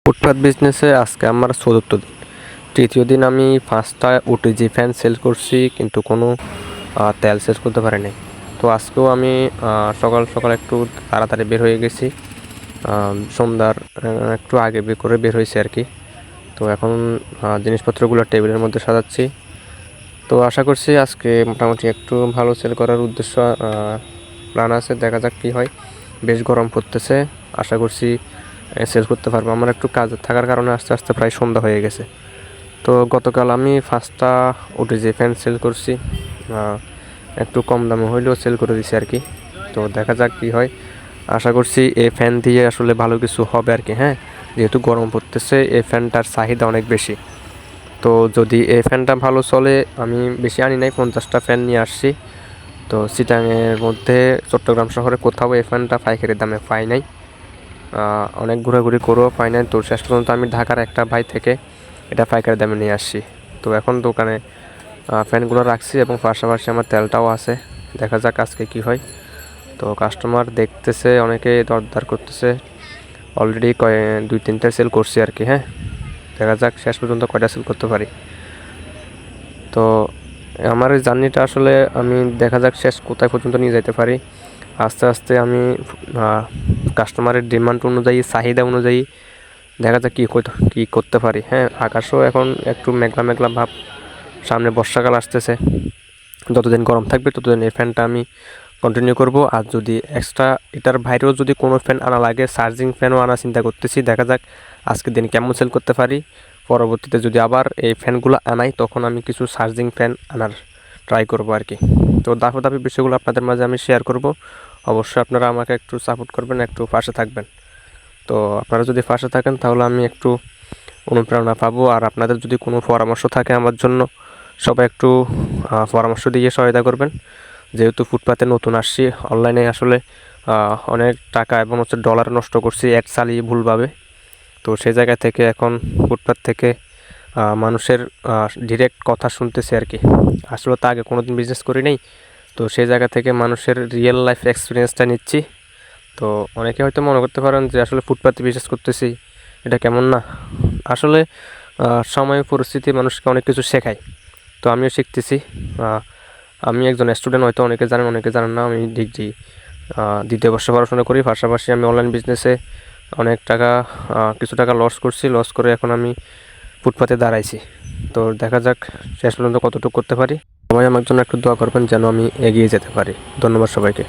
Footpath বিজনেসে আজকে আমার চতুর্থ দিন। তৃতীয় দিন আমি 5টা ওটিজি ফ্যান সেল করছি, কিন্তু কোনো তেল সেল করতে পারিনি। তো আজকেও আমি সকাল সকাল একটু তাড়াতাড়ি বের হয়ে গেছি, সন্ধ্যার একটু আগে বের হয়েছি আর কি। তো এখন জিনিসপত্রগুলো টেবিলের মধ্যে সাজাচ্ছি। তো আশা করছি আজকে মোটামুটি একটু ভালো সেল করার উদ্দেশ্য প্ল্যান আছে, দেখা যাক কী হয়। বেশ গরম পড়তেছে, আশা করছি সেল করতে পারবো। আমার একটু কাজ থাকার কারণে আস্তে আস্তে প্রায় সন্ধ্যা হয়ে গেছে। তো গতকাল আমি 5টা ওটিজি ফ্যান সেল করছি, একটু কম দামে হইলেও সেল করে দিছি আর কি। তো দেখা যাক কী হয়। আশা করছি এই ফ্যান দিয়ে আসলে ভালো কিছু হবে আর কি। হ্যাঁ, যেহেতু গরম পড়তেছে এই ফ্যানটার চাহিদা অনেক বেশি। তো যদি এই ফ্যানটা ভালো চলে, আমি বেশি আনি নাই, 50টা ফ্যান নিয়ে আসছি। তো চিটাংয়ের মধ্যে চট্টগ্রাম শহরে কোথাও এই ফ্যানটা পাইকারি দামে পাই নাই, অনেক ঘোরাঘুরি করেও পাই নাই। তো শেষ পর্যন্ত আমি ঢাকার একটা ভাই থেকে এটা পাইকারি দামে নিয়ে আসছি। তো এখন দোকানে ফ্যানগুলো রাখছি এবং পাশাপাশি আমার তেলটাও আছে। দেখা যাক আজকে কী হয়। তো কাস্টমার দেখতেছে, অনেকে দরদার করতেছে। অলরেডি 2-3টা সেল করছি আর কি। হ্যাঁ, দেখা যাক শেষ পর্যন্ত কয়টা সেল করতে পারি। তো আমার এই জার্নিটা আসলে আমি দেখা যাক শেষ কোথায় পর্যন্ত নিয়ে যেতে পারি। আস্তে আস্তে আমি কাস্টমারের ডিমান্ড অনুযায়ী, চাহিদা অনুযায়ী দেখা যাক কী করতে পারি। হ্যাঁ, আকাশও এখন একটু মেঘলা মেঘলা ভাব, সামনে বর্ষাকাল আসতেছে। যতদিন গরম থাকবে ততদিন এই ফ্যানটা আমি কন্টিনিউ করব। আর যদি এক্সট্রা এটার বাইরেও যদি কোনো ফ্যান আনা লাগে, চার্জিং ফ্যানও আনা চিন্তা করতেছি। দেখা যাক আজকের দিন কেমন সেল করতে পারি। পরবর্তীতে যদি আবার এই ফ্যানগুলো আনাই, তখন আমি কিছু চার্জিং ফ্যান আনার ট্রাই করব আর কি। তো ধাপে ধাপে বিষয়গুলো আপনাদের মাঝে আমি শেয়ার করব। অবশ্যই আপনারা আমাকে একটু সাপোর্ট করবেন, একটু পাশে থাকবেন। তো আপনারা যদি পাশে থাকেন তাহলে আমি একটু অনুপ্রেরণা পাবো। আর আপনাদের যদি কোনো পরামর্শ থাকে আমার জন্য, সবাই একটু পরামর্শ দিয়ে সহায়তা করবেন। যেহেতু ফুটপাতে নতুন আসছি, অনলাইনে আসলে অনেক টাকা এবং ডলার নষ্ট করছি অ্যাড চালিয়ে ভুলভাবে। তো সেই জায়গা থেকে এখন ফুটপাত থেকে মানুষের ডিরেক্ট কথা শুনতেছি আর কি। আসলে তো আগে কোনো দিন বিজনেস করি নাই, তো সেই জায়গা থেকে মানুষের রিয়েল লাইফ এক্সপিরিয়েন্সটা নিচ্ছি। তো অনেকে হয়তো মনে করতে পারেন যে আসলে ফুটপাতে বিজনেস করতেছি, এটা কেমন না। আসলে সময় পরিস্থিতি মানুষকে অনেক কিছু শেখায়। তো আমিও শিখতেছি। আমি একজন স্টুডেন্ট, হয়তো অনেকে জানেন অনেকে জানেন না। আমি ডিগ্রি 2য় বর্ষে পড়াশোনা করি, পাশাপাশি আমি অনলাইন বিজনেসে অনেক টাকা কিছু টাকা লস করে এখন আমি ফুটপাতে দাঁড়াইছি। তো দেখা যাক শেষ পর্যন্ত কতটুকু করতে পারি। সবাই আমার জন্য একটু দোয়া করবেন যেন আমি এগিয়ে যেতে পারি। ধন্যবাদ সবাইকে।